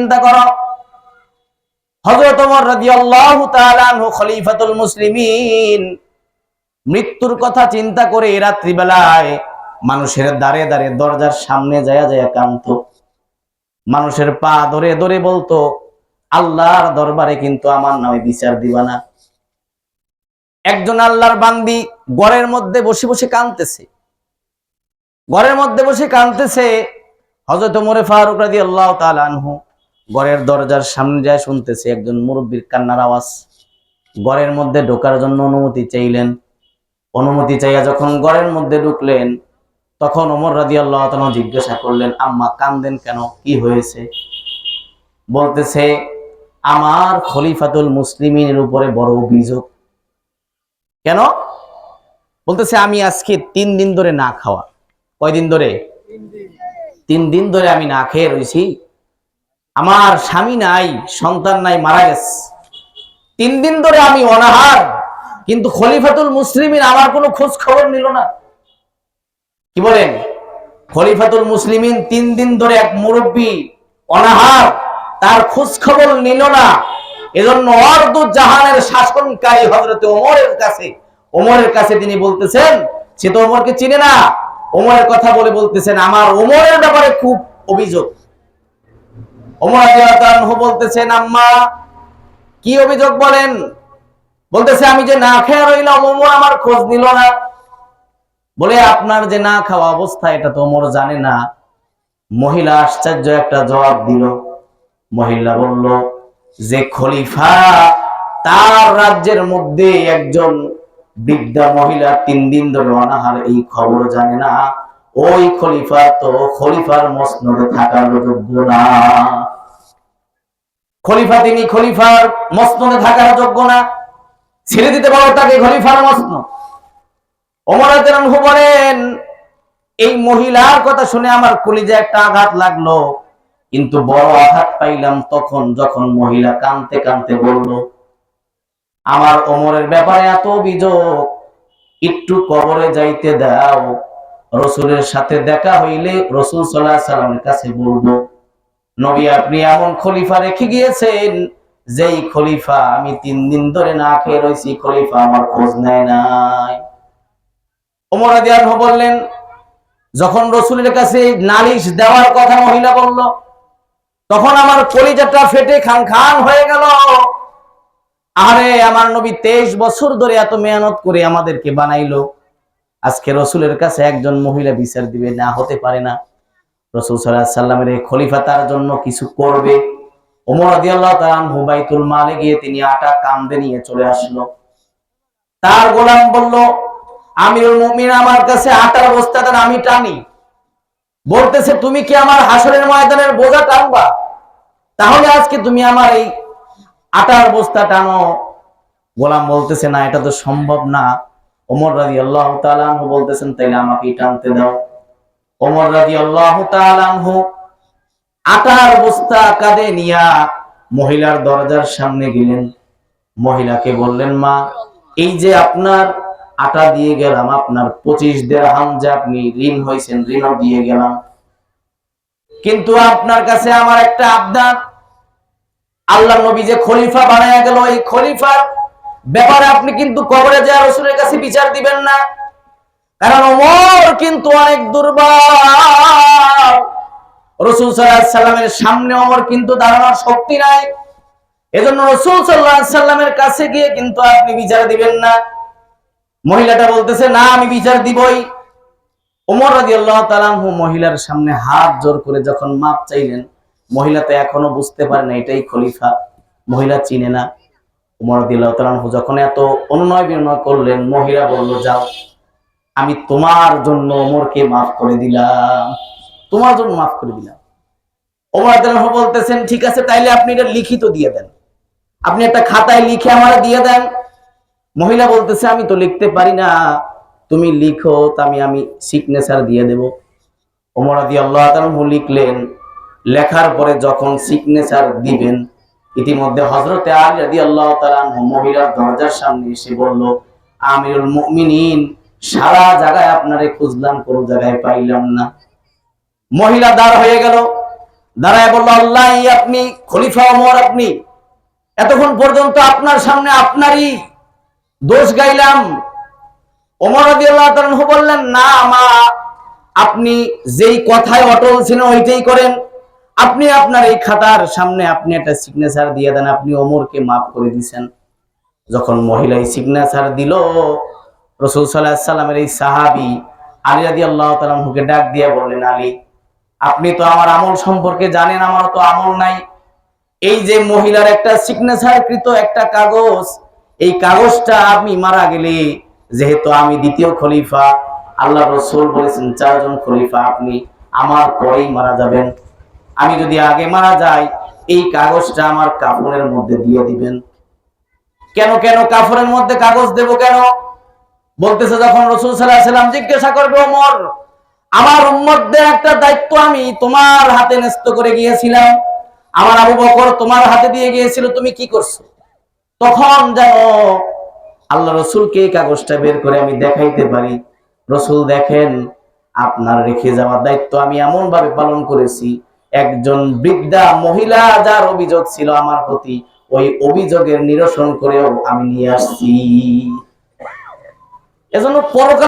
চিন্তা করো, হযরত ওমর রাদিয়াল্লাহু তাআলা আনহু খলিফাতুল মুসলিমিন মৃত্যুর কথা চিন্তা করে রাত্রিবেলায় মানুষের দাঁড়ে দাঁড়ে দরজার সামনে যায় যায় কাঁদতো। মানুষের পা ধরে ধরে বলতো, আল্লাহর দরবারে কিন্তু আমার নামে বিচার দিবা না। একজন আল্লাহর বান্দি ঘরের মধ্যে বসে বসে কাঁদতেছে, ঘরের মধ্যে বসে কাঁদতেছে। হযরত ওমর ফারুক রাদিয়াল্লাহু তাআলা আনহু ঘরের দরজার সামনে যায় শুনতেছে একজন মুরব্বির কান্নার আওয়াজ। ঘরের মধ্যে ঢোকার জন্য অনুমতি চাইলেন। অনুমতি চাইয়া যখন ঘরের মধ্যে ঢুকলেন, তখন ওমর রাদিয়াল্লাহু তাআলা জিজ্ঞাসা করলেন, আম্মা কাঁদেন কেন, কি হয়েছে? বলতেছে, আমার খলিফাতুল মুসলিমিনের উপরে বড় অভিযোগ। কেন? বলতেছে, আমি আজকে 3 দিন ধরে না খাওয়া। কয়দিন ধরে? 3 দিন ধরে আমি না খেয়ে রয়েছি। আমার স্বামী নাই, সন্তান নাই, মারা গেছে। 3 দিন ধরে আমি অনাহার, কিন্তু খলিফাতুল মুসলিমিন আমার কোনো খোঁজ খবর নিল না। কি বলেন? খলিফাতুল মুসলিমিন 3 দিন ধরে এক মুরব্বী অনাহার, তার খোঁজ খবর নিল না। এজন্য অর্ধ জাহানের শাসনকারী হযরত ওমরের কাছে তিনি বলতেছেন, সে তো ওমরকে চিনে না, ওমরের কথা বলে বলতেছেন, আমার ওমরের ব্যাপারে খুব অভিযোগ। ওমর রাদিয়াল্লাহু আনহু বলতেছেন, আম্মা কি অভিযোগ বলেন? বলতেছে, আমি যে না খেয়ে রইলাম, ওমর আমার খোঁজ নিল না। বলে, আপনার যে না খাওয়া অবস্থা এটা তো ওমর জানে না। মহিলা আশ্চর্য একটা জবাব দিল। মহিলা বলল, যে খলিফা, তার রাজ্যের মধ্যে একজন বৃদ্ধা মহিলা 3 দিন ধরে অনাহার, এই খবর জানে না, ওই খলিফা তো খলিফার মসনদে থাকার যোগ্য না। খলিফা, তিনি খলিফার মসনদে থাকার যোগ্য না, ছেড়ে দিতে পারো তাকে খলিফার মসনদ। ওমর রাদিয়াল্লাহু আনহু বলেন, এই মহিলার কথা শুনে আমার কলিজায় একটা আঘাত লাগলো, কিন্তু বড় আঘাত পাইলাম তখন যখন মহিলা কাঁদতে কাঁদতে বলল, আমার ওমরের ব্যাপারে এত অভিযোগ, একটু কবরে যাইতে দাও, রাসূলের সাথে দেখা হইলে রাসূল সাল্লাল্লাহু আলাইহি সাল্লামের কাছে বলবো, নবী আপনি এমন খলিফা রেখে গিয়েছেন, যেই খলিফা আমি 3 দিন ধরে না খেয়ে রয়েছি, খলিফা আমার খোঁজ নেয় নাই। ওমর রাদিয়াল্লাহু আনহু বললেন, যখন রাসূলের কাছে নালিশ দেওয়ার কথা মহিলা বলল, তখন আমার কলিজাটা ফেটে খান খান হয়ে গেল। আরে আমার নবী 23 বছর ধরে এত মেহনত করে আমাদেরকে বানাইলো, আজকে রাসূলের কাছে একজন মহিলা বিচার দিবে না, হতে পারে না। রাসূল সাল্লাল্লাহু আলাইহি সাল্লামের এই খলিফা তার জন্য কিছু করবে। ওমর রাদিয়াল্লাহু তাআলা আনহু বাইতুল মালে গিয়ে তিনি আটা কান্দে নিয়ে চলে আসলো। তার গোলাম বলল, আমিরুল মুমিনিন আমার কাছে আটার বস্তা দেন, আমি টানি। বলতেছে, তুমি কি আমার হাসরের ময়দানের বোঝা টানবা? তাহলে আজকে তুমি আমার এই আটার বস্তা টানো। গোলাম বলতেছে, না, এটা তো সম্ভব না। ওমর রাদিয়াল্লাহু তাআলা আনহু বলতেছেন, তাইলে আমাকেই টানতে দাও। ওমর রাদিয়াল্লাহু তাআলা আনহু আটার বস্তা কাঁধে নিয়া মহিলার দরজার সামনে গেলেন। মহিলাকে বললেন, মা, এই যে আপনার আটা দিয়ে গেলাম, আপনার 25 দিরহাম যে আপনি ঋণ হয়েছেন, ঋণও দিয়ে গেলাম, কিন্তু আপনার কাছে আমার একটা আবদার, আল্লাহর নবী যে খলিফা বানায়া গেল, এই খলিফার ব্যাপারে আপনি কিন্তু কবরে যায় রাসূলের কাছে বিচার দিবেন না, কারণ ওমর কিন্তু অনেক দুর্বল। রাসূল সাল্লাল্লাহু আলাইহি সাল্লামের সামনে ওমর কিন্তু দাঁড়ানোর শক্তি নাই। এজন্য রাসূল সাল্লাল্লাহু আলাইহি সাল্লামের কাছে গিয়ে কিন্তু আপনি বিচার দিবেন না। মহিলাটা বলতেছে, না, আমি বিচার দিবই। ওমর রাদিয়াল্লাহু তাআলা আনহু মহিলার সামনে হাত জোর করে যখন মাপ চাইলেন, মহিলা তো এখনো বুঝতে পারে না এটাই খলিফা, মহিলা চিনে না। ওমর রাদিয়াল্লাহু তাআলা আনহু যখন এত অনুনয় বিনয় করলেন, মহিলা বলল, যাও, আমি তোমার জন্য ওমরকে মাফ করে দিলাম, তোমার জন্য মাফ করে দিলাম। ওমর রাদিয়াল্লাহু আনহু বলতেছেন, ঠিক আছে, তাইলে আপনি এটা লিখিত দিয়ে দেন, আপনি একটা খাতায় লিখে আমারে দিয়ে দেন। মহিলা বলতেছে, আমি তো লিখতে পারি না, তুমি লিখো, আমি সিগনেচার দিয়ে দেব। ওমর রাদিয়াল্লাহু তাআলা আনহু লিখলেন। লেখার পরে যখন সিগনেচার দিবেন, ইতিমধ্যে হযরতে আলী রাদিয়াল্লাহু তাআলা আনহু মহিলার দরজার সামনে এসে বলল, আমিরুল মুমিনিন, সারা জায়গায় আপনারে খুঁজলাম, কোনো জায়গায় পাইলাম না। মহিলা দাঁড় হয়ে গেল। দাঁড়ায় বলল, আল্লাহ, আপনি খলিফা ওমর, আপনি এতক্ষণ পর্যন্ত আপনার সামনে আপনারই দোষ গাইলাম। ওমর রাদিয়াল্লাহু তাআলা আনহু বললেন, না মা, আপনি যেই কথায় অটল ছিলেন ওইটাই করেন। আপনি আপনার এই খাতার সামনে আপনি একটা সিগনেচার দিয়ে দেন, আপনি ওমরকে মাফ করে দিয়েছেন। যখন মহিলা এই সিগনেচার দিল, রাসূল সাল্লাল্লাহু আলাইহি সাল্লামের এই সাহাবী আলী রাদিয়াল্লাহু তাআলা আনহুকে ডাক দিয়ে বললেন, আলী, আপনি তো আমার আমল সম্পর্কে জানেন, আমারও তো আমল নাই। এই যে মহিলার একটা সিগনেচার কৃত একটা কাগজ, এই কাগজটা আমি মারা গেলে, যেহেতু আমি দ্বিতীয় খলিফা, আল্লাহ রাসূল বলেছেন 4 জন খলিফা, আপনি আমার পরেই মারা যাবেন। আমি যদি আগে মারা যাই, এই কাগজটা আমার কাফনের মধ্যে দিয়ে দিবেন। কেন কেন কাফনের মধ্যে কাগজ দেব কেন? বলতেছে, যখন রাসূল সাল্লাল্লাহু আলাইহি সাল্লাম জিজ্ঞাসা করবে, ওমর, আমার উম্মতদের একটা দায়িত্ব আমি তোমার হাতে ন্যস্ত করে গিয়েছিলাম, আমার আবু বকর তোমার হাতে দিয়ে গিয়েছিল, তুমি কি করছো? তখন যেন আল্লাহ রসুলকে এই কাগজটা বের করে আমি দেখাইতে পারি, রসুল দেখেন, আপনার রেখে যাওয়ার দায়িত্ব আমি এমন ভাবে পালন করেছি, একজন বৃদ্ধা মহিলা যার অভিযোগ ছিল আমার প্রতি, ওই অভিযোগের নিরসন করেও আমি নিয়ে আসছি। এজন্য পরকাল